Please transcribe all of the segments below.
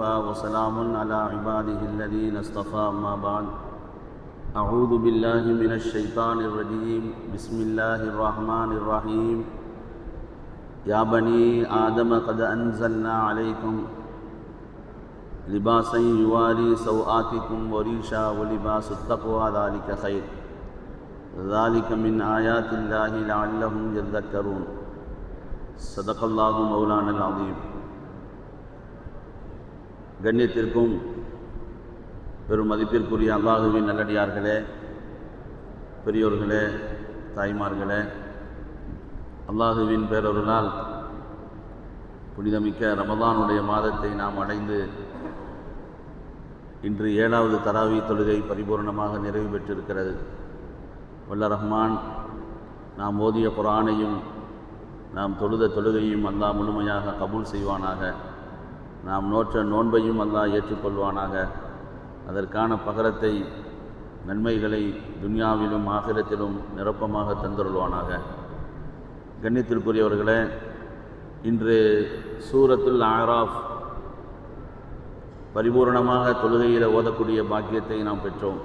وكفى وسلام على عباده الذين اصطفى أما بعد أعوذ بالله من الشيطان الرجيم بسم الله الرحمن الرحيم يا بني آدم قد أنزلنا عليكم لباسا يواري سوآتكم وريشا ولباس التقوى ذلك خير ذلك من آيات الله لعلهم يذكرون صدق الله مولانا العظيم. கண்ணியத்திற்கும் பெரும் மதிப்பிற்குரிய அல்லாஹுவின் நல்லடியார்களே, பெரியோர்களே, தாய்மார்களே, அல்லாஹுவின் பேரருளால் புனிதமிக்க ரமதானுடைய மாதத்தை நாம் அடைந்து இன்று 7வது தராவி தொழுகை பரிபூர்ணமாக நிறைவு பெற்றிருக்கிறது. வல்ல ரஹ்மான் நாம் ஓதிய குர்ஆனையும் நாம் தொழுத தொழுகையும் அல்லாஹ் முழுமையாக கபூல் செய்வானாக. நாம் நோற்ற நோன்பையும் அல்லாஹ் ஏற்றுக்கொள்வானாக. அதற்கான பகரத்தை, நன்மைகளை துன்யாவிலும் ஆகிரத்திலும் நிரப்பமாக தந்தருள்வானாக. கண்ணியத்திற்குரியவர்களே, இன்று சூரத்துல் ஆராஃப் பரிபூர்ணமாக தொழுகையில் ஓதக்கூடிய பாக்கியத்தை நாம் பெற்றோம்.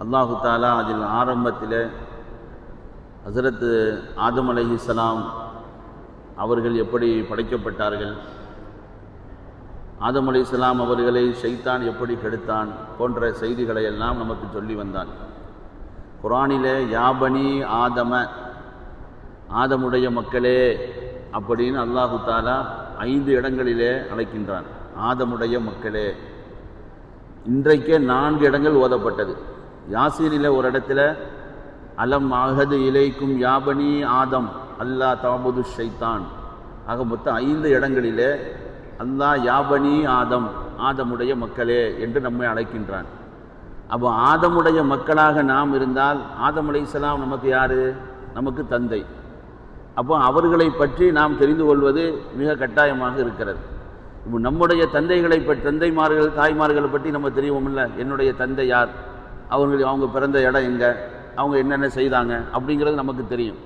அல்லாஹு தாலா அதில் ஆரம்பத்தில் ஹஸரத் ஆதம் அலைஹிஸ்ஸலாம் அவர்கள் எப்படி படைக்கப்பட்டார்கள், ஆதம் அலைஹிஸ்ஸலாம் அவர்களை ஷைத்தான் எப்படி கெடுத்தான் போன்ற செய்திகளை எல்லாம் நமக்கு சொல்லி வந்தான். குர்ஆனிலே யாபனி ஆதம, ஆதமுடைய மக்களே அப்படின்னு அல்லாஹு தாலா 5 இடங்களிலே அழைக்கின்றான். ஆதமுடைய மக்களே. இன்றைக்கே 4 இடங்கள் ஓதப்பட்டது. யாசீனில் ஒரு இடத்துல அலம் அஹது இலைக்கும் யாபனி ஆதம் அல்லா தஅபுது ஷைத்தான். ஆக மொத்தம் 5 இடங்களிலே அல்லாஹ் யாபனி ஆதம், ஆதமுடைய மக்களே என்று நம்மை அழைக்கின்றான். அப்போ ஆதமுடைய மக்களாக நாம் இருந்தால் ஆதம் அலைஹிஸ்ஸலாம் நமக்கு யார்? நமக்கு தந்தை. அப்போ அவர்களை பற்றி நாம் தெரிந்து கொள்வது மிக கட்டாயமாக இருக்கிறது. இப்போ நம்முடைய தந்தைகளை பற்றி, தந்தைமார்கள் தாய்மார்களை பற்றி நம்ம தெரியுமில்ல. என்னுடைய தந்தை யார், அவங்க பிறந்த இடம் எங்கே, அவங்க என்னென்ன செய்தாங்க அப்படிங்கிறது நமக்கு தெரியும்.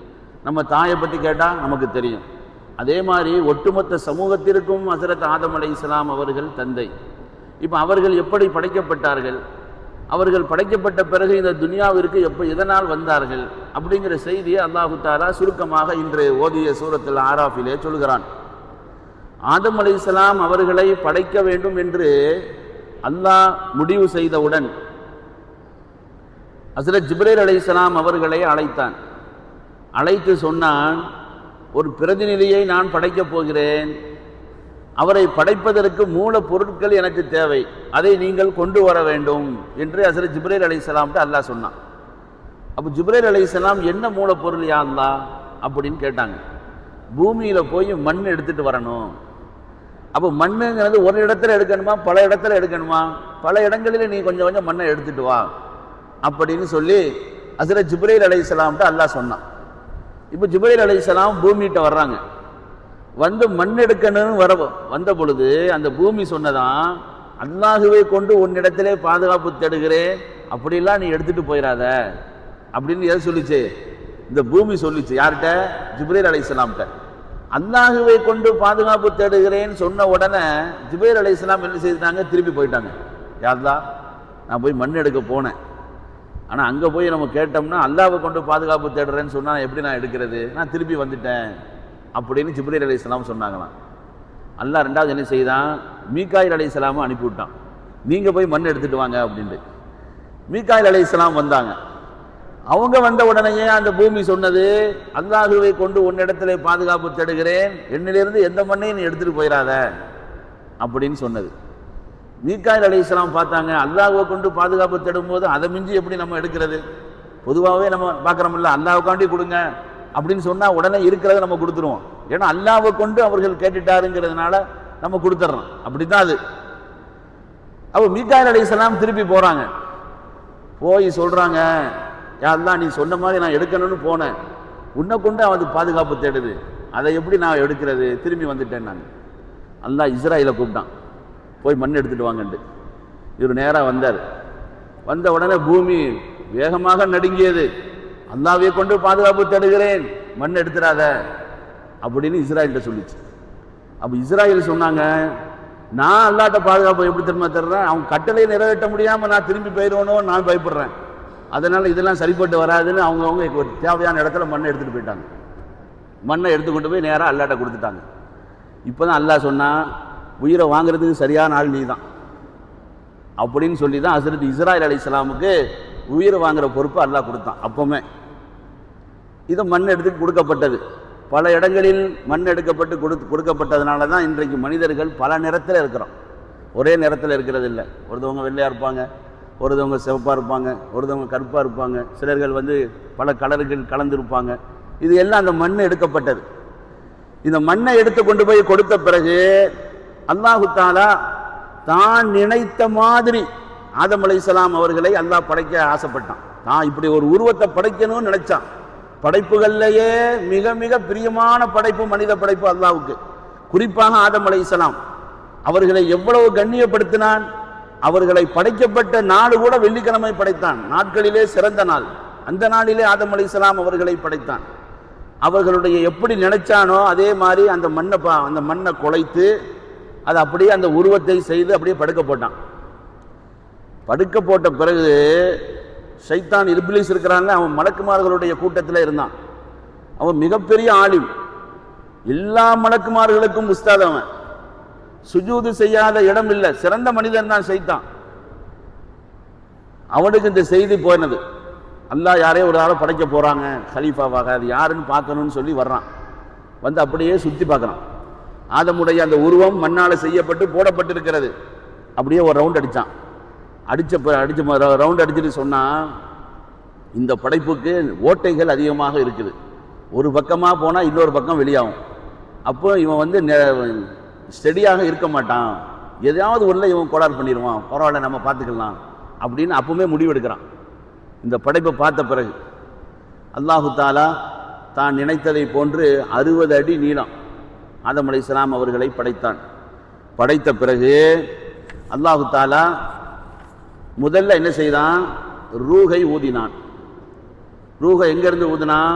நம்ம தாயை பற்றி கேட்டால் நமக்கு தெரியும். அதே மாதிரி ஒட்டுமொத்த சமூகத்திற்கும் ஹஸரத் ஆதம் அலைஹிஸ்ஸலாம் அவர்கள் தந்தை. இப்போ அவர்கள் எப்படி படைக்கப்பட்டார்கள், அவர்கள் படைக்கப்பட்ட பிறகு இந்த துனியாவிற்கு எதனால் வந்தார்கள் அப்படிங்கிற செய்தியை அல்லாஹு தஆலா சுருக்கமாக இன்று ஓதிய சூரத்துல் ஆராஃபிலே சொல்கிறான். ஆதம் அலைஹிஸ்ஸலாம் அவர்களை படைக்க வேண்டும் என்று அல்லாஹ் முடிவு செய்தவுடன் ஹஸரத் ஜிப்ரீல் அலைஹிஸ்ஸலாம் அவர்களை அழைத்தான். அழைத்து சொன்னான், ஒரு பிரதிநிதியை நான் படைக்கப் போகிறேன். அவரை படைப்பதற்கு மூல பொருட்கள் எனக்கு தேவை, அதை நீங்கள் கொண்டு வர வேண்டும் என்று ஹஸரத் ஜிப்ரீல் அலைஹிஸ்ஸலாம்கிட்ட அல்லாஹ் சொன்னான். அப்போ ஜிப்ரீல் அலைஹிஸ்ஸலாம் என்ன மூலப்பொருள் யா அல்லாஹ் அப்படின்னு கேட்டாங்க. பூமியில் போய் மண் எடுத்துகிட்டு வரணும். அப்போ மண்ணுங்கிறது ஒரு இடத்துல எடுக்கணுமா, பல இடத்துல எடுக்கணுமா? பல இடங்களில் நீ கொஞ்சம் கொஞ்சம் மண்ணை எடுத்துகிட்டு வா அப்படின்னு சொல்லி ஹஸரத் ஜிப்ரீல் அலைஹிஸ்ஸலாம்கிட்ட அல்லாஹ் சொன்னான். இப்போ ஜிப்ரீல் அலைஹிஸ்ஸலாம் பூமிகிட்ட வர்றாங்க. வந்து மண் எடுக்கணும்னு வந்த பொழுது அந்த பூமி சொன்னதான், அல்லாஹுவை கொண்டு உன்னிடத்திலே பாதுகாப்பு தேடுகிறேன், அப்படிலாம் நீ எடுத்துகிட்டு போயிடாத அப்படின்னு எது சொல்லிச்சு? இந்த பூமி சொல்லிச்சு. யார்கிட்ட? ஜிப்ரீல் அலைஹிஸ்ஸலாம்கிட்ட. அல்லாஹுவை கொண்டு பாதுகாப்பு தேடுகிறேன்னு சொன்ன உடனே ஜிப்ரீல் அலைஹிஸ்ஸலாம் என்ன செய்தாங்க? திருப்பி போயிட்டாங்க. யார்தான்? நான் போய் மண் எடுக்க போனேன், ஆனால் அங்கே போய் நம்ம கேட்டோம்னா அல்லாஹ்வை கொண்டு பாதுகாப்பு தேடுறேன்னு சொன்னால் எப்படி நான் எடுக்கிறது, நான் திருப்பி வந்துட்டேன் அப்படின்னு ஜிப்ரீல் அலைஹிஸ்ஸலாம் சொன்னாங்களாம். அல்லாஹ் 2வது என்ன செய்தான்? மீகாயில் அலைஹிஸ்ஸலாமை அனுப்பிவிட்டான். நீங்கள் போய் மண் எடுத்துகிட்டு வாங்க அப்படின்ட்டு. மீகாயில் அலைஹிஸ்ஸலாம் வந்தாங்க. அவங்க வந்த உடனேயே அந்த பூமி சொன்னது, அல்லாஹுவை கொண்டு உன்னிடத்திலே பாதுகாப்பு தேடுகிறேன், என்னிலிருந்து எந்த மண்ணையும் நீ எடுத்துகிட்டு போயிடாத அப்படின்னு சொன்னது. மீகாயில் அலைஹிஸ்ஸலாம் பார்த்தாங்க, அல்லாஹ்வை கொண்டு பாதுகாப்பு தேடும் போது அதை மிஞ்சி எப்படி நம்ம எடுக்கிறது? பொதுவாகவே நம்ம பார்க்குறோம்ல, அல்லாஹ்வுக்காண்டி கொடுங்க அப்படின்னு சொன்னால் உடனே இருக்கிறத நம்ம கொடுத்துருவோம். ஏன்னா அல்லாஹ்வை கொண்டு அவர்கள் கேட்டுட்டாருங்கிறதுனால நம்ம கொடுத்துட்றோம். அப்படி தான் அது. அப்போ மீகாயில் அலைஹிஸ்ஸலாம் திருப்பி போகிறாங்க. போய் சொல்கிறாங்க, யா அல்லாஹ் நீ சொன்ன மாதிரி நான் எடுக்கணும்னு போனேன், உன்னை கொண்டு அது பாதுகாப்பு தேடுது, அதை எப்படி நான் எடுக்கிறது? திரும்பி வந்துட்டேன் நான். அல்லாஹ் இஸ்ராயீலை கூப்பிட்டான், போய் மண் எடுத்துகிட்டு வாங்கன்ட்டு. இவர் நேராக வந்தார். வந்த உடனே பூமி வேகமாக நடுங்கியது. அல்லாஹ்வை கொண்டு பாதுகாப்பு தேடுகிறேன், மண் எடுத்துடாத அப்படின்னு இஸ்ராயல்கிட்ட சொல்லிச்சு. அப்போ இஸ்ராயல் சொன்னாங்க, நான் அல்லாட்ட பாதுகாப்பு எப்படி திரும்ப தர்றேன், அவன் கட்டளையை நிறைவேற்ற முடியாமல் நான் திரும்பி போயிடுவனோ நான் பயப்படுறேன். அதனால் இதெல்லாம் சரிப்பட்டு வராதுன்னு அவங்கவுங்க ஒரு தேவையான இடத்துல மண்ணை எடுத்துகிட்டு போயிட்டாங்க. மண்ணை எடுத்துக்கொண்டு போய் நேராக அல்லாட்ட கொடுத்துட்டாங்க. இப்போ தான் அல்லாஹ் சொன்னால் உயிரை வாங்குறதுக்கு சரியான ஆள் நீ தான் அப்படின்னு சொல்லி தான் ஹஸ்ரத் இஸ்ராயில் அலைஹிஸ்ஸலாமுக்கு உயிரை வாங்குகிற பொறுப்பு அல்லாஹ் கொடுத்தான். அப்போவுமே இதை மண் எடுத்து கொடுக்கப்பட்டது. பல இடங்களில் மண் எடுக்கப்பட்டு கொடுக்கப்பட்டதுனால தான் இன்றைக்கு மனிதர்கள் பல நிறத்தில் இருக்கிறோம். ஒரே நிறத்தில் இருக்கிறது இல்லை. ஒருத்தவங்க வெள்ளையாக இருப்பாங்க, ஒருத்தவங்க சிவப்பாக இருப்பாங்க, ஒருத்தவங்க கருப்பாக இருப்பாங்க, சிலர்கள் பல கலர்கள் கலந்துருப்பாங்க. இது எல்லாம் அந்த மண் எடுக்கப்பட்டது. இந்த மண்ணை எடுத்து கொண்டு போய் கொடுத்த பிறகு அல்லாஹு தஆலா தான் நினைத்த மாதிரி ஆதம் அலைஹிஸ்ஸலாம் அவர்களை அல்லாஹ் படைக்க ஆசைப்பட்டான். தான் இப்படி ஒரு உருவத்தை படைக்கணும்னு நினைச்சான். படைப்புகள்லேயே மிக மிக பிரியமான படைப்பு மனித படைப்பு அல்லாஹ்வுக்கு. குறிப்பாக ஆதம் அலைஹிஸ்ஸலாம் அவர்களை எவ்வளவு கண்ணியப்படுத்தினான். அவர்களை படைக்கப்பட்ட நாடு கூட வெள்ளிக்கிழமை படைத்தான். நாட்களிலே சிறந்த நாள். அந்த நாளிலே ஆதம் அலைஹிஸ்ஸலாம் அவர்களை படைத்தான். அவர்களுடைய எப்படி நினைச்சானோ அதே மாதிரி அந்த மண்ணை குலைத்து அது அப்படியே அந்த உருவத்தை செய்து அப்படியே படுக்க போட்டான். படுக்க போட்ட பிறகு ஷைத்தான் இப்லீஸ் இருக்கிறான்ல, அவன் மலக்குமார்களுடைய கூட்டத்தில் இருந்தான். அவன் மிகப்பெரிய ஆலிம், எல்லா மலக்குமார்களுக்கும் உஸ்தாத். அவன் சுஜூது செய்யாத இடம் இல்லை, சிறந்த மனிதன் தான் ஷைத்தான். அவனுக்கு இந்த செய்தி போனது, அல்லாஹ் யாரையோ ஒரு ஆளை படைக்க போகிறாங்க ஹலீஃபாவாக, அது யாருன்னு பார்க்கணும்னு சொல்லி வர்றான். வந்து அப்படியே சுற்றி பார்க்குறான். ஆதமுடைய அந்த உருவம் மண்ணால் செய்யப்பட்டு போடப்பட்டிருக்கிறது. அப்படியே ஒரு ரவுண்ட் அடித்தான். ரவுண்ட் அடிச்சுட்டு சொன்னால், இந்த படைப்புக்கு ஓட்டைகள் அதிகமாக இருக்குது. ஒரு பக்கமாக போனால் இன்னொரு பக்கம் வெளியாகும். அப்போ இவன் ஸ்டெடியாக இருக்க மாட்டான், எதையாவது உள்ள இவன் கோளாறு பண்ணிடுவான், பரவாயில்ல நம்ம பார்த்துக்கலாம் அப்படின்னு அப்பவுமே முடிவெடுக்கிறான். இந்த படைப்பை பார்த்த பிறகு அல்லாஹு தஆலா தான் நினைத்ததை போன்று 60 அடி நீளம் ஆதம் அலைஹிஸ்ஸலாம் அவர்களை படைத்தான். படைத்த பிறகு அல்லாஹு தஆலா முதல்ல என்ன செய்தான், ரூஹை ஊதினான். ரூஹை எங்கிருந்து ஊதினான்?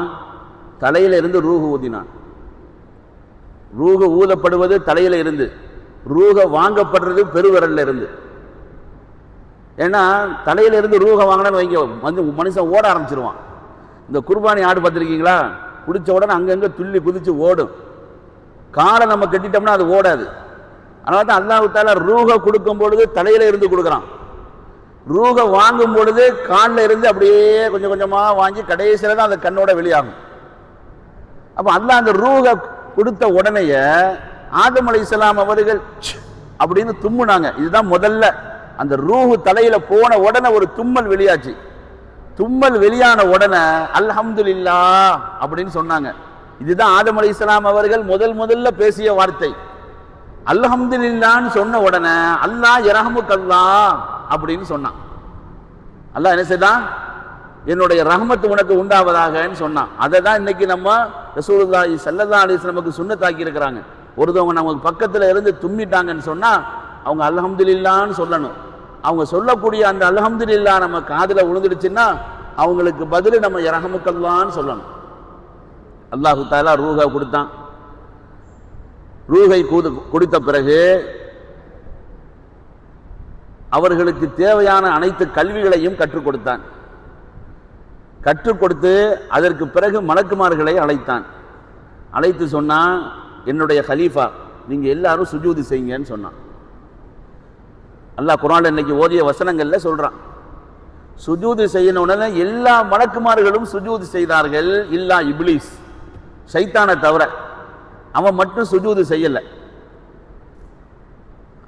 தலையில இருந்து ரூஹு ஊதினான். ரூஹு ஊதப்படுவது தலையில இருந்து, ரூஹை வாங்கப்படுறது பெருவிரல்ல இருந்து. ஏன்னா தலையில இருந்து ரூஹை வாங்கினு வைங்க, மனுஷன் ஓட ஆரம்பிச்சிருவான். இந்த குர்பானி ஆடு பார்த்துருக்கீங்களா? குடிச்ச உடனே அங்கங்க துள்ளி குதிச்சு ஓடும். காலை நம்ம கட்டிட்டோம்னா அது ஓடாது. அதனால தான் அல்லாஹ் தஆலா ரூஹை கொடுக்கும் பொழுது தலையில இருந்து கொடுக்குறான். ரூஹை வாங்கும் பொழுது காலில் இருந்து அப்படியே கொஞ்சம் கொஞ்சமாக வாங்கி கடைசியில் தான் அந்த கண்ணோட வெளியாகும். அப்போ அல்லாஹ் அந்த ரூஹை கொடுத்த உடனேயே ஆதம் அலைஹிஸ்ஸலாம் அவர்கள் அப்படின்னு தும்முனாங்க. இதுதான் முதல்ல. அந்த ரூஹு தலையில போன உடனே ஒரு தும்மல் வெளியாச்சு. தும்மல் வெளியான உடனே அல்ஹம்துலில்லாஹ் அப்படின்னு சொன்னாங்க. இதுதான் ஆதம் அலைஹிஸ்ஸலாம் அவர்கள் முதல்ல பேசிய வார்த்தை. அல்ஹம்துலில்லாஹ்னு சொன்ன உடனே அல்லாஹ் யர்ஹமுக்கல்லாஹ் அப்படின்னு சொன்னான். அல்லாஹ் என்ன செய்தான்? என்னுடைய ரஹ்மத் உனக்கு உண்டாவதாகன்னு சொன்னான். அதை தான் இன்னைக்கு நம்ம ரசூலுல்லாஹி ஸல்லல்லாஹு அலைஹி வஸல்லம் சுன்னத்தாக்கி இருக்கிறாங்க. ஒருத்தவங்க நமக்கு பக்கத்தில் இருந்து தும்மிட்டாங்கன்னு சொன்னா அவங்க அல்ஹம்துலில்லாஹ்னு சொல்லணும். அவங்க சொல்லக்கூடிய அந்த அல்ஹம்துலில்லாஹ் நம்ம காதுல விழுந்துடுச்சுன்னா அவங்களுக்கு பதில் நம்ம யர்ஹமுக்கல்லாஹ்னு சொல்லணும். அல்லாஹு தஆலா ரூஹை கொடுத்தான். ரூஹை கொடுத்த பிறகு அவர்களுக்கு தேவையான அனைத்து கல்விகளையும் கற்றுக் கொடுத்தான். கற்றுக் கொடுத்து அதற்கு பிறகு மலக்குமார்களை அழைத்தான். அழைத்து சொன்னான், என்னுடைய கலீஃபா நீங்க எல்லாரும் சுஜூது செய்யுங்கன்னு சொன்னான். அல்லாஹ் குர்ஆன்ல இன்னைக்கு ஓதிய வசனங்கள்ல சொல்றான், சுஜூது செய்யணும். உடனே எல்லா மலக்குமார்களும் சுஜூது செய்தார்கள், இல்லா இப்லீஸ், ஷைத்தானை தவிர. அவன் மட்டும் சுஜூது செய்யல.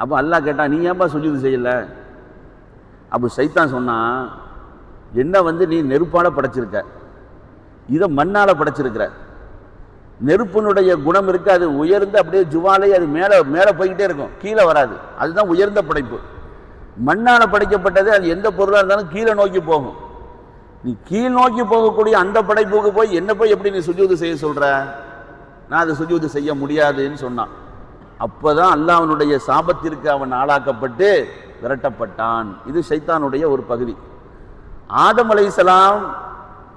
அப்போ அல்லாஹ் கேட்டான், நீ ஏன்பா சுஜூது செய்யல? அப்போ ஷைத்தான் சொன்னான், என்ன நீ நெருப்பால படைச்சிருக்க, இதை மண்ணால படைச்சிருக்கிற. நெருப்பினுடைய குணம் இருக்கு, அது உயர்ந்து அப்படியே ஜுவாலை அது மேலே மேலே போய்கிட்டே இருக்கும், கீழே வராது. அதுதான் உயர்ந்த படைப்பு. மண்ணால படைக்கப்பட்டது அது எந்த பொருளாக இருந்தாலும் கீழே நோக்கி போகும். நீ கீழ் நோக்கி போகக்கூடிய அந்த படைப்புக்கு போய் என்ன போய் எப்படி நீ சுஜூது செய்ய சொல்ற? நான் அதை சுஜூது செய்ய முடியாதுன்னு சொன்னான். அப்போதான் அல்லாஹ்வுடைய சாபத்திற்கு அவன் ஆளாக்கப்பட்டு விரட்டப்பட்டான். இது ஷைத்தானுடைய ஒரு பகுதி. ஆதம் அலைஹிஸ்ஸலாம்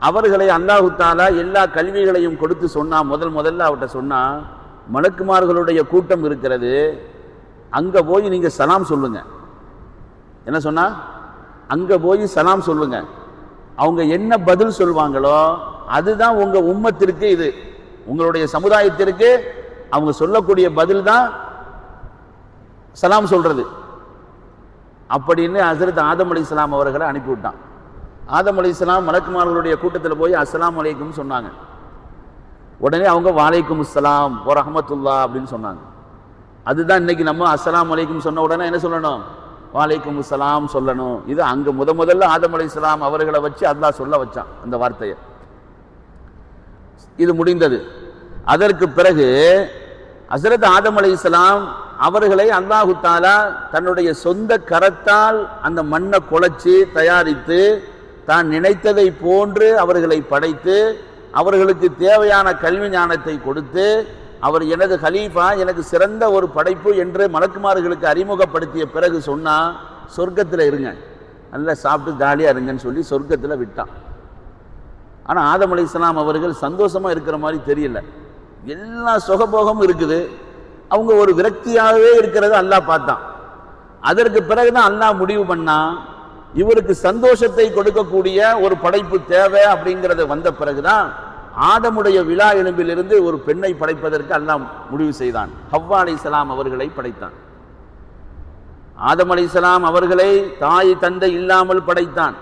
அவர்களை அல்லாஹு தஆலா எல்லா கல்விகளையும் கொடுத்து சொன்னான். முதல்ல அவர்கிட்ட சொன்னான், மலக்குமார்களுடைய கூட்டம் இருக்கிறது, அங்கே போய் நீங்கள் சலாம் சொல்லுங்க. என்ன சொன்னா? அங்கே போய் சலாம் சொல்லுங்க. அவங்க என்ன பதில் சொல்வாங்களோ அதுதான் உங்கள் உம்மத்திற்கு, இது உங்களுடைய சமுதாயத்திற்கு அவங்க சொல்லக்கூடிய பதில் தான் சலாம் சொல்றது அப்படின்னு ஹஸரத் ஆதம் அலைஹிஸ்ஸலாம் அவர்களை அனுப்பிவிட்டான். ஆதம் அலைஹிஸ்ஸலாம் மலக்குமார்களுடைய கூட்டத்தில் போய் அஸ்ஸலாமு அலைக்கும் சொன்னாங்க. உடனே அவங்க வலைக்கும் அஸ்ஸலாம் வ ரஹ்மத்துல்லாஹ் அப்படின்னு சொன்னாங்க. அதுதான் இன்னைக்கு நம்ம அஸ்ஸலாமு அலைக்கும் சொன்ன உடனே என்ன சொல்லணும்? வலைக்கும் அஸ்ஸலாம் சொல்லணும். இது அங்க முதல்ல ஆதம் அலைஹிஸ்ஸலாம் அவர்களை வச்சு அல்லாஹ் சொல்ல வச்சான் அந்த வார்த்தையை. இது முடிந்தது. அதற்கு பிறகு ஹஸரத் ஆதம் அலைஹிஸ்ஸலாம் அவர்களை அல்லாஹு தஆலா தன்னுடைய சொந்த கரத்தால் அந்த மண்ணை குழைச்சி தயாரித்து தான் நினைத்ததை போன்று அவர்களை படைத்து அவர்களுக்கு தேவையான கல்வி ஞானத்தை கொடுத்து அவர் எனது கலீஃபா, எனக்கு சிறந்த ஒரு படைப்பு என்று மலக்குமார்களுக்கு அறிமுகப்படுத்திய பிறகு சொன்னா, சொர்க்கத்தில் இருங்க, நல்லா சாப்பிட்டு ஜாலியாக இருங்கன்னு சொல்லி சொர்க்கத்தில் விட்டான். ஆனால் ஆதம் அலைஹிஸ்ஸலாம் அவர்கள் சந்தோஷமாக இருக்கிற மாதிரி தெரியல. எல்லா சுகபோகமும் இருக்குது, அவங்க ஒரு விரக்தியாகவே இருக்கிறத அல்லாஹ் பார்த்தான். அதற்கு பிறகுதான் அல்லாஹ் முடிவு பண்ணா, இவருக்கு சந்தோஷத்தை கொடுக்கக்கூடிய ஒரு படைப்பு தேவை அப்படிங்கிறது வந்த பிறகுதான் ஆதமுடைய விழா எலும்பிலிருந்து ஒரு பெண்ணை படைப்பதற்கு அல்லாஹ் முடிவு செய்தான். ஹவ்வா அலைஹிஸ்ஸலாம் அவர்களை படைத்தான். ஆதம் அலைஹிஸ்ஸலாம் அவர்களை தாய் தந்தை இல்லாமல் படைத்தான்.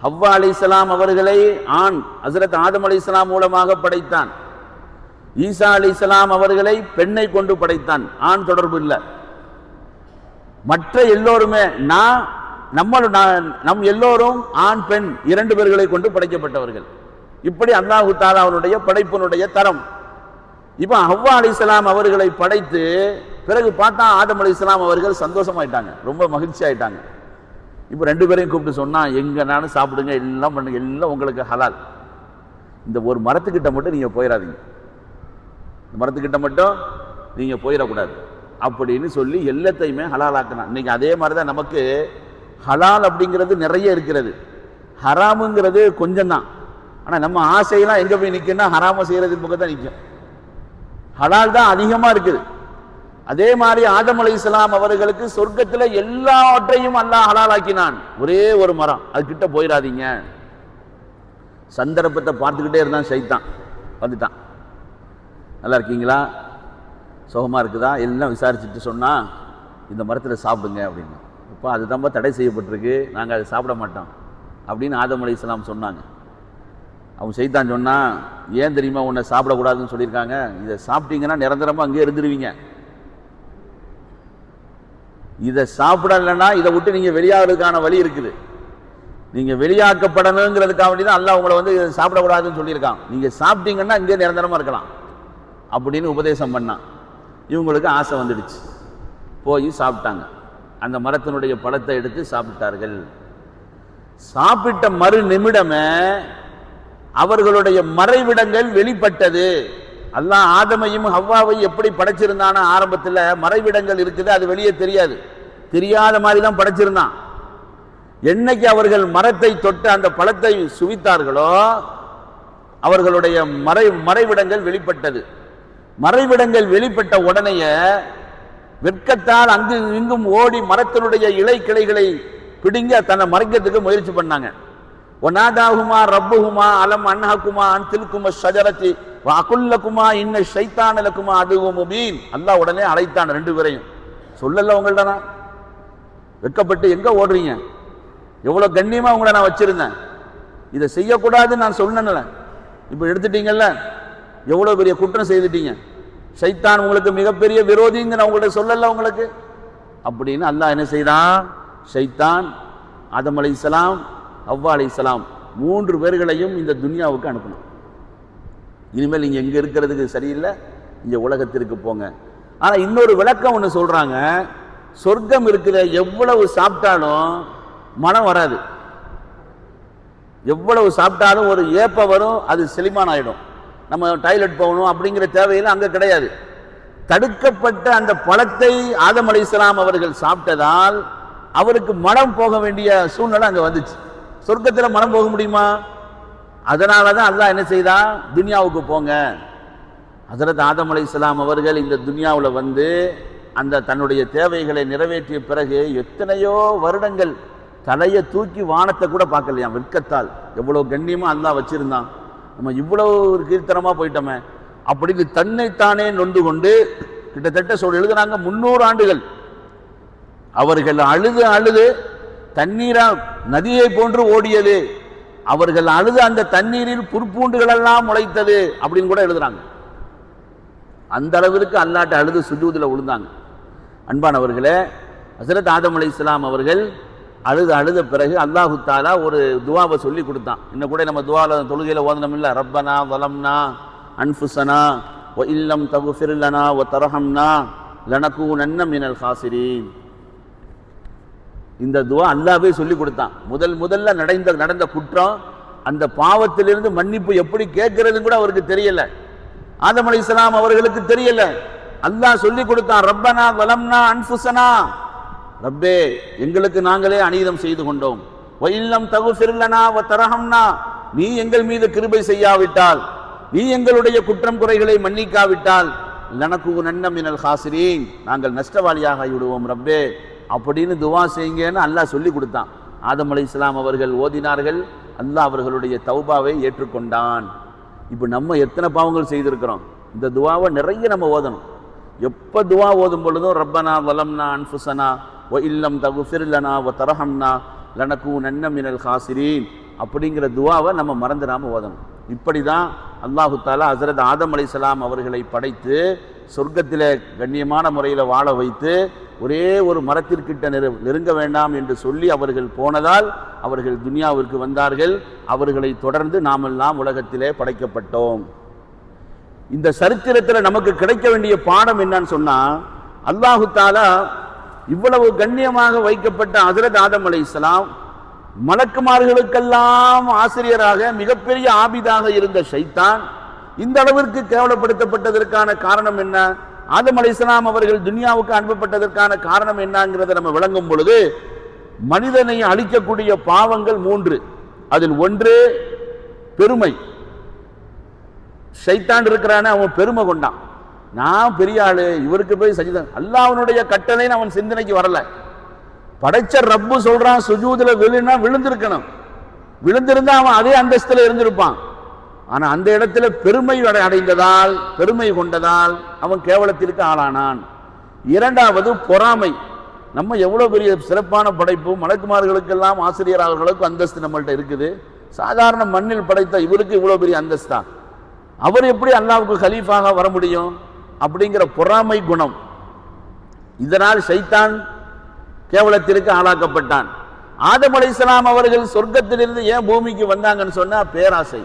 ஹவ்வா அலைஹிஸ்ஸலாம் அவர்களை ஆண் ஹஸரத் ஆதம் அலைஹிஸ்ஸலாம் மூலமாக படைத்தான். ஈசா அலைஹிஸ்ஸலாம் அவர்களை பெண்ணை கொண்டு படைத்தான், ஆண் தொடர்பு இல்லை. மற்ற எல்லோருமே நம் எல்லோரும் ஆண் பெண் இரண்டு பேர்களை கொண்டு படைக்கப்பட்டவர்கள். இப்படி அல்லாஹு தஆலா அவருடைய படைப்பினுடைய தரம். இப்போ ஹவ்வா அலைஹிஸ்ஸலாம் அவர்களை படைத்து பிறகு பார்த்தா ஆதம் அலைஹிஸ்ஸலாம் அவர்கள் சந்தோஷமாயிட்டாங்க, ரொம்ப மகிழ்ச்சி ஆயிட்டாங்க. இப்போ ரெண்டு பேரையும் கூப்பிட்டு சொன்னா, எங்கனாலும் சாப்பிடுங்க, எல்லாம் பண்ணுங்க, எல்லாம் உங்களுக்கு ஹலால். இந்த ஒரு மரத்துக்கிட்ட மட்டும் நீங்க போயிடாதீங்க, இந்த மரத்துக்கிட்ட மட்டும் நீங்க போயிடக்கூடாது அப்படின்னு சொல்லி எல்லாத்தையுமே ஹலால் ஆக்கினான். இன்னைக்கு அதே மாதிரி தான் நமக்கு ஹலால் அப்படிங்கிறது நிறைய இருக்கிறது, ஹராமுங்கிறது கொஞ்சம் தான். ஆனால் நம்ம ஆசையெல்லாம் எங்கே போய் நிற்குன்னா ஹராம செய்யறதுக்கு பக்கம் தான் நிற்கும். ஹலால் தான் அதிகமாக இருக்குது. அதே மாதிரி ஆதம் அலைஹிஸ்ஸலாம் அவர்களுக்கு சொர்க்கத்தில் எல்லாவற்றையும் அல்லாஹ் ஹலால் ஆக்கினான். ஒரே ஒரு மரம், அது கிட்ட போயிடாதீங்க. சந்தர்ப்பத்தை பார்த்துக்கிட்டே இருந்தான், ஷைத்தான் வந்துட்டான். நல்லா இருக்கீங்களா, சுகமாக இருக்குதா, எல்லாம் விசாரிச்சுட்டு சொன்னா, இந்த மரத்தில் சாப்பிடுங்க அப்படின்னு. இப்போ அதுதான் தடை செய்யப்பட்டிருக்கு, நாங்கள் அதை சாப்பிட மாட்டோம் அப்படின்னு ஆதம் அலைஹிஸ்ஸலாம் சொன்னாங்க. அவன் ஷைத்தான் சொன்னா, ஏன் தெரியுமா உன்னை சாப்பிடக்கூடாதுன்னு சொல்லியிருக்காங்க, இதை சாப்பிட்டீங்கன்னா நிரந்தரமாக அங்கேயே இருந்துருவீங்க, இதை சாப்பிடலைன்னா இதை விட்டு நீங்கள் வெளியாகிறதுக்கான வழி இருக்குது, நீங்கள் வெளியாக்கப்படணுங்கிறதுக்காக வேண்டி தான் அல்லாஹ் உங்களை வந்து இதை சாப்பிடக்கூடாதுன்னு சொல்லியிருக்கான், நீங்கள் சாப்பிட்டீங்கன்னா இங்கே நிரந்தரமாக இருக்கலாம் அப்படின்னு உபதேசம் பண்ணான். இவங்களுக்கு ஆசை வந்துடுச்சு, போய் சாப்பிட்டாங்க. அந்த மரத்தினுடைய பழத்தை எடுத்து சாப்பிட்டார்கள். சாப்பிட்ட மறு நிமிடமே அவர்களுடைய மறைவிடங்கள் வெளிப்பட்டது. அல்லாஹ் ஆதமையும் ஹவ்வாவையும் எப்படி படைச்சிருந்தானா, ஆரம்பத்தில் மறைவிடங்கள் இருக்குது, அது வெளியே தெரியாது, தெரியாத மாதிரி தான் படைச்சிருந்தான். என்னைக்கு அவர்கள் மரத்தை தொட்டு அந்த பழத்தை சுவித்தார்களோ அவர்களுடைய மறைவிடங்கள் வெளிப்பட்டது. மறைவிடங்கள் வெளிப்பட்ட உடனேயே வெட்கத்தால் அங்கு இங்கும் ஓடி மரத்தினுடைய இலை கிளைகளை பிடுங்க தன்னை மறைக்கிறதுக்கு முயற்சி பண்ணாங்க. ஒனாதாகுமா ரப்புகுமா அலம் அன்ஹகுமா அன் தில்குமா ஷஜரத்தி வஅகுல்லகுமா இன்ன ஷைத்தான லகுமா அதுவும் முபீன். அல்லாஹ் உடனே அழைத்தான் ரெண்டு பேரையும். சொல்லல உங்கள்ட்ட, வெட்கப்பட்டு எங்க ஓடுறீங்க, எவ்வளவு கண்ணியமா உங்களை நான் வச்சிருந்தேன், இதை செய்யக்கூடாதுன்னு நான் சொன்னேன்ல, இப்ப எடுத்துட்டீங்கல்ல, எவ்வளவு பெரிய குற்றம் செய்துட்டீங்க, ஷைத்தான் உங்களுக்கு மிகப்பெரிய விரோதிங்க நான் உங்கள்ட்ட சொல்லல உங்களுக்கு அப்படின்னு அல்லாஹ் என்ன செய்தான், ஷைத்தான், ஆதம் அலைஹிஸ்ஸலாம், ஹவ்வா அலைஹிஸ்ஸலாம் மூன்று பேர்களையும் இந்த துன்யாவுக்கு அனுப்பணும். இனிமேல் நீங்க எங்க இருக்கிறதுக்கு சரியில்லை, இங்க உலகத்திற்கு போங்க. ஆனா இன்னொரு விளக்கம் ஒன்று சொல்றாங்க, சொர்க்கம் இருக்கிற எவ்வளவு சாப்பிட்டாலும் மனம் வராது, எவ்வளவு சாப்பிட்டாலும் ஒரு ஏப்ப வரும், அது செலிமான் ஆயிடும், நம்ம டாய்லெட் போகணும் அப்படிங்கிற தேவையில்லை, அங்கே கிடையாது. தடுக்கப்பட்ட அந்த பழத்தை ஆதம் அலைஹிஸ்ஸலாம் அவர்கள் சாப்பிட்டதால் அவருக்கு மனம் போக வேண்டிய சூழ்நிலை அங்கே வந்துச்சு. சொர்க்கத்தில் மனம் போக முடியுமா? அதனால தான் அல்லாஹ் என்ன செய்தா, துன்யாவுக்கு போங்க. ஹஸரத் ஆதம் அலைஹிஸ்ஸலாம் அவர்கள் இந்த துன்யாவில் வந்து அந்த தன்னுடைய தேவைகளை நிறைவேற்றிய பிறகு எத்தனையோ வருடங்கள் தலையை தூக்கி வானத்தை கூட பார்க்கலையாம் வெட்கத்தால். எவ்வளோ கண்ணியமாக அல்லாஹ் வச்சிருந்தான், நம்ம இவ்வளோ கீர்த்தனமாக போயிட்டோமே அப்படின்னு தன்னைத்தானே நொந்து கொண்டு கிட்டத்தட்ட எழுதுனாங்க 300 ஆண்டுகள் அவர்கள் அழுது அழுது தண்ணீரா நதியை போன்று ஓடியது, அவர்கள் அழுது அந்த தண்ணீரில் புற்பூண்டுகள் எல்லாம் முளைத்தது அப்படின்னு கூட எழுதுறாங்க. அந்த அளவிற்கு அல்லாட்ட அழுது சுஜூதில் விழுந்தாங்க. அன்பானவர்களே, ஹஸரத் ஆதம் அலைஹிஸ்ஸலாம் அவர்கள் அழுத பிறகு அல்லாஹு தாலா ஒரு துவாவை சொல்லி கொடுத்தான். இன்னும் கூட நம்ம துவாவில் தொழுகையில் ஓதனம் இல்லை, ரப்பனா வலம்னா அன்ஃபுஸனா வ இல்லம் தகுஃபிர் லனா வ தர்ஹம்னா லனகூனன்ன மினல் காசிரீன். இந்த துவா அல்லாஹ்வே சொல்லி கொடுத்தான். முதல்ல நடந்த குற்றம், அந்த பாவத்திலிருந்து மன்னிப்பு எப்படி கேட்கறதுன்னு கூட அவருக்கு தெரியல. ஆதம் அலைஹிஸ்ஸலாம் அவர்களுக்கு தெரியல. அல்லாஹ் சொல்லி கொடுத்தான், ரப்பனா வலம்னா அன்ஃபுஸனா, ரப்பே எங்களுக்கு நாங்களே அநீதம் செய்து கொண்டோம், வ இல்லம் தகுஃபிர் லனா வ தர்ஹம்னா, நீ எங்கள் மீது கிருபை செய்யாவிட்டால், நீ எங்களுடைய குற்றம் குறைகளை மன்னிக்காவிட்டால், லனகூனன்ன மினல் காசிரீன், நாங்கள் நஷ்டவாளியாக ஆகிவிடுவோம் ரப்பே அப்படின்னு துவா செய்யுங்கன்னு அல்லாஹ் சொல்லி கொடுத்தான். ஆதம் அலைஹிஸ்ஸலாம் அவர்கள் ஓதினார்கள், அல்லாஹ் அவர்களுடைய தௌபாவை ஏற்றுக்கொண்டான். இப்போ நம்ம எத்தனை பாவங்கள் செய்திருக்கிறோம், இந்த துவாவை நிறைய நம்ம ஓதணும். எப்போ துவா ஓதும் பொழுதும் ரப்பனா வலம்னா அன்ஃபுஸனா வ இல்லம் தகுஃபிர் லனா வ தர்ஹம்னா லனகூனன்ன மினல் காசிரீன் அப்படிங்கிற துவாவை நம்ம மறந்துடாமல் ஓதணும். இப்படி தான் அல்லாஹு தாலா ஹஸரத் ஆதம் அலைஹிஸ்ஸலாம் அவர்களை படைத்து சொர்க்கத்தில் கண்ணியமான முறையில் வாழ வைத்து ஒரே ஒரு மரத்திற்கிட்ட நெருங்க வேண்டாம் என்று சொல்லி அவர்கள் போனதால் அவர்கள் துனியாவிற்கு வந்தார்கள். அவர்களை தொடர்ந்து நாமெல்லாம் உலகத்திலே படைக்கப்பட்டோம். இந்த சரித்திரத்தில் நமக்கு கிடைக்க வேண்டிய பாடம் என்னன்னு சொன்னா, அல்லாஹு தாலா இவ்வளவு கண்ணியமாக வைக்கப்பட்ட ஹஸரத் ஆதம் அலைஹிஸ்ஸலாம், மலக்குமார்களுக்கெல்லாம் ஆசிரியராக மிகப்பெரிய ஆபிதாக இருந்த ஷைத்தான் இந்த அளவிற்கு கேவலப்படுத்தப்பட்டதற்கான காரணம் என்ன, ஆதம் அலைஹிஸ்ஸலாம் அவர்கள் துனியாவுக்கு அனுப்பப்பட்டதற்கான காரணம் என்னங்கிறத நம்ம விளங்கும் பொழுது, மனிதனை அழிக்கக்கூடிய பாவங்கள் 3. அதில் ஒன்று பெருமை. ஷைத்தான் இருக்கிறான அவன் பெருமை கொண்டான், நான் பெரிய ஆளு, இவருக்கு போய் சஜிதா, அல்லாஹ்வுடைய கட்டளைன்னு அவன் சிந்தனைக்கு வரல. படைச்ச ரப்பு சொல்றான் சுஜூதுல விழுனா விழுந்திருக்கணும், விழுந்திருந்தா அவன் அதே அந்தஸ்துல இருந்திருப்பான். ஆனா அந்த இடத்துல பெருமை அடைந்ததால், பெருமை கொண்டதால் அவன் கேவலத்திற்கு ஆளானான். இரண்டாவது பொறாமை. நம்ம எவ்வளவு பெரிய சிறப்பான படைப்பு, மலக்குமார்களுக்கெல்லாம் ஆசிரியர்களுக்கு அந்தஸ்து நம்மள்ட்ட இருக்குது, சாதாரண மண்ணில் படைத்த இவருக்கு இவ்வளவு பெரிய அந்தஸ்தா, அவர் எப்படி அல்லாஹ்வுக்கு கலீஃபாக வர முடியும் அப்படிங்கிற பொறாமை குணம். இதனால் ஷைத்தான் கேவலத்திற்கு ஆளாக்கப்பட்டான். ஆதம் அலைஹிஸ்ஸலாம் அவர்கள் சொர்க்கத்திலிருந்து ஏன் பூமிக்கு வந்தாங்கன்னு சொன்னா பேராசை.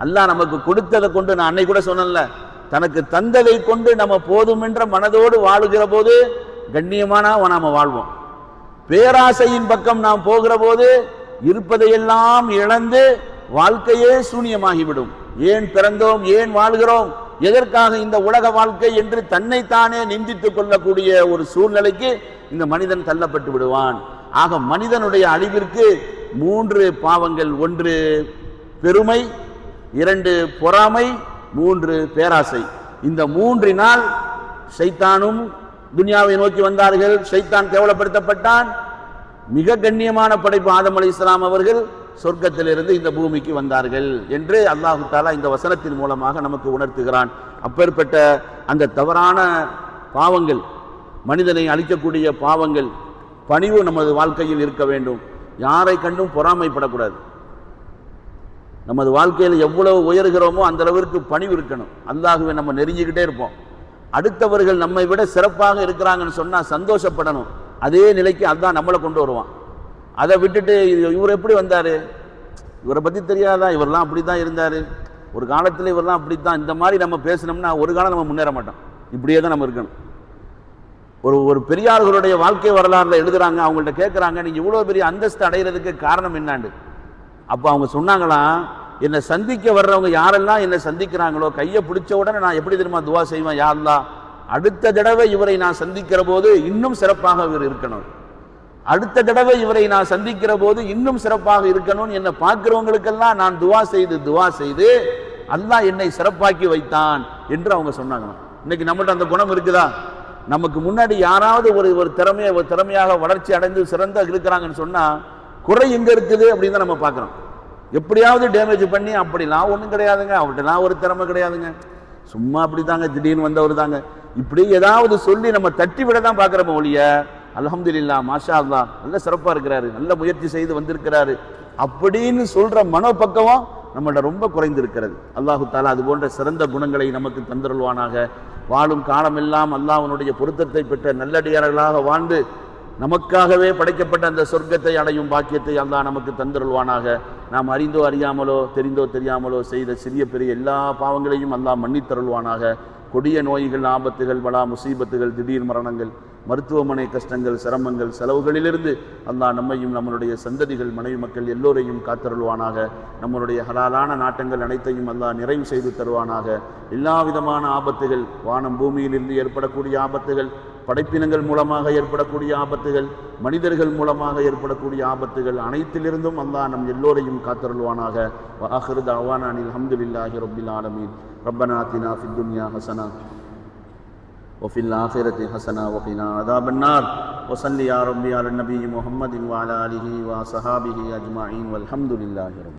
அல்லாஹ் நமக்கு கொடுத்ததை கொண்டு, நான் அன்னை கூட சொன்னேன்ல, தனக்கு தந்ததை கொண்டு நம்ம போதும் என்ற மனதோடு வாழுகிற போது கண்ணியமான நாம வாழ்வோம். பேராசையின் பக்கம் நாம் போகிற போது இருப்பதையெல்லாம் இழந்து வாழ்க்கையே சூனியமாகிவிடும். ஏன் பிறந்தோம், ஏன் வாழ்கிறோம், எதற்காக இந்த உலக வாழ்க்கை என்று தன்னைத்தானே நிந்தித்துக் கொள்ளக்கூடிய ஒரு சூழ்நிலைக்கு இந்த மனிதன் தள்ளப்பட்டு விடுவான். ஆக மனிதனுடைய அழிவிற்கு 3 பாவங்கள். 1 பெருமை, 2 பொறாமை, 3 பேராசை. இந்த 3னால் ஷைத்தானும் துனியாவை நோக்கி வந்தார்கள். ஷைத்தான் கேவலப்படுத்தப்பட்டான். மிக கண்ணியமான படைப்பு ஆதம் அலைஹிஸ்ஸலாம் அவர்கள் சொர்க்கத்திலிருந்து இந்த பூமிக்கு வந்தார்கள் என்று அல்லாஹு தாலா இந்த வசனத்தின் மூலமாக நமக்கு உணர்த்துகிறான். அப்பேற்பட்ட அந்த தவறான பாவங்கள், மனிதனை அழிக்கக்கூடிய பாவங்கள், பணிவு நமது வாழ்க்கையில் இருக்க வேண்டும். யாரை கண்டும் பொறாமைப்படக்கூடாது. நமது வாழ்க்கையில் எவ்வளவு உயர்கிறோமோ அந்த அளவிற்கு பணிவு இருக்கணும். அல்லாஹ்வை நம்ம நெருங்கிக்கிட்டே இருப்போம். அடுத்தவர்கள் நம்மை விட சிறப்பாக இருக்கிறாங்கன்னு சொன்னா சந்தோஷப்படணும். அதே நிலைக்கு அல்லாஹ் நம்மளை கொண்டு வருவான். அதை விட்டுட்டு இவர் எப்படி வந்தாரு, இவரை பத்தி தெரியாதா, இவரெல்லாம் அப்படித்தான் இருந்தாரு, ஒரு காலத்தில் இவரெல்லாம் அப்படித்தான், இந்த மாதிரி நம்ம பேசினோம்னா ஒரு காலம் நம்ம முன்னேற மாட்டோம். இப்படியே தான் நம்ம இருக்கணும். ஒரு பெரியார்களுடைய வாழ்க்கை வரலாறுல எழுதுறாங்க, அவங்கள்ட்ட கேட்குறாங்க, நீங்கள் இவ்வளோ பெரிய அந்தஸ்து அடைகிறதுக்கு காரணம் என்னாண்டு. அப்போ அவங்க சொன்னாங்களாம், என்னை சந்திக்க வர்றவங்க யாரெல்லாம் என்னை சந்திக்கிறாங்களோ கையை பிடிச்ச உடனே நான் எப்படி தெரியுமா துவா செய்வேன், யா அல்லாஹ் அடுத்த தடவை இவரை நான் சந்திக்கிற போது இன்னும் சிறப்பாக இவர் இருக்கணும், அடுத்த தடவை இவரை நான் சந்திக்கிற போது இன்னும் சிறப்பாக இருக்கணும். என்னை பார்க்கிறவங்களுக்கெல்லாம் நான் துவா செய்து அல்லாஹ் என்னை சிறப்பாக்கி வைத்தான் என்று அவங்க சொன்னாங்க. இன்னைக்கு நம்மள்ட்ட அந்த குணம் இருக்குதா? நமக்கு முன்னாடி யாராவது ஒரு திறமையாக வளர்ச்சி அடைந்து சிறந்த இருக்கிறாங்கன்னு சொன்னா குறை எங்க இருக்குது அப்படின்னு தான் நம்ம பார்க்குறோம். எப்படியாவது டேமேஜ் பண்ணி அப்படிலாம் ஒன்றும் கிடையாதுங்க, அவர்கிட்டலாம் ஒரு திறமை கிடையாதுங்க, சும்மா அப்படி தாங்க, திடீர்னு வந்தவர் தாங்க, இப்படி ஏதாவது சொல்லி நம்ம தட்டி விட தான் பார்க்குறோம் ஒழிய அல்ஹம்துலில்லாஹ் மாஷா அல்லாஹ் நல்ல சிறப்பாக இருக்கிறாரு, நல்ல முயற்சி செய்து வந்திருக்கிறாரு அப்படின்னு சொல்ற மனோபக்குவம் நம்மள்ட்ட ரொம்ப குறைந்திருக்கிறது. அல்லாஹு தாலா அது போன்ற சிறந்த குணங்களை நமக்கு தந்தருள்வானாக. வாழும் காலமெல்லாம் அல்லாஹ்வுடைய பொருத்தத்தை பெற்ற நல்லடியார்களாக வாழ்ந்து நமக்காகவே படைக்கப்பட்ட அந்த சொர்க்கத்தை அடையும் பாக்கியத்தை அல்லாஹ் நமக்கு தந்தருள்வானாக. நாம் அறிந்தோ அறியாமலோ தெரிந்தோ தெரியாமலோ செய்த சிறிய பெரிய எல்லா பாவங்களையும் அல்லாஹ் மன்னித்தருள்வானாக. கொடிய நோய்கள், ஆபத்துகள், பலா முசீபத்துகள், திடீர் மரணங்கள், மருத்துவமனை கஷ்டங்கள், சிரமங்கள், செலவுகளிலிருந்து அல்லாஹ் நம்மையும் நம்மளுடைய சந்ததிகள், மனைவி மக்கள் எல்லோரையும் காத்தருள்வானாக. நம்மளுடைய ஹலாலான நாட்டங்கள் அனைத்தையும் அல்லாஹ் நிறைவு செய்து தருவானாக. எல்லா விதமான ஆபத்துகள், வானம் பூமியிலிருந்து ஏற்படக்கூடிய ஆபத்துகள், படைப்பினங்கள் மூலமாக ஏற்படக்கூடிய ஆபத்துகள், மனிதர்கள் மூலமாக ஏற்படக்கூடிய ஆபத்துகள் அனைத்திலிருந்தும் அல்லாஹ் நம் எல்லோரையும் காத்தருள்வானாக. வஆகிரு தஅவானா அனில் ஹம்துலில்லாஹி ரப்பில் ஆலமீன். ரப்பனா ஆத்தினா ஃபித் துன்யா ஹஸனா وفي الآخرة حسنة وقنا عذاب النار. وصلي يا ربي على النبي محمد وعلى آله وصحابه أجمعين والحمد لله رب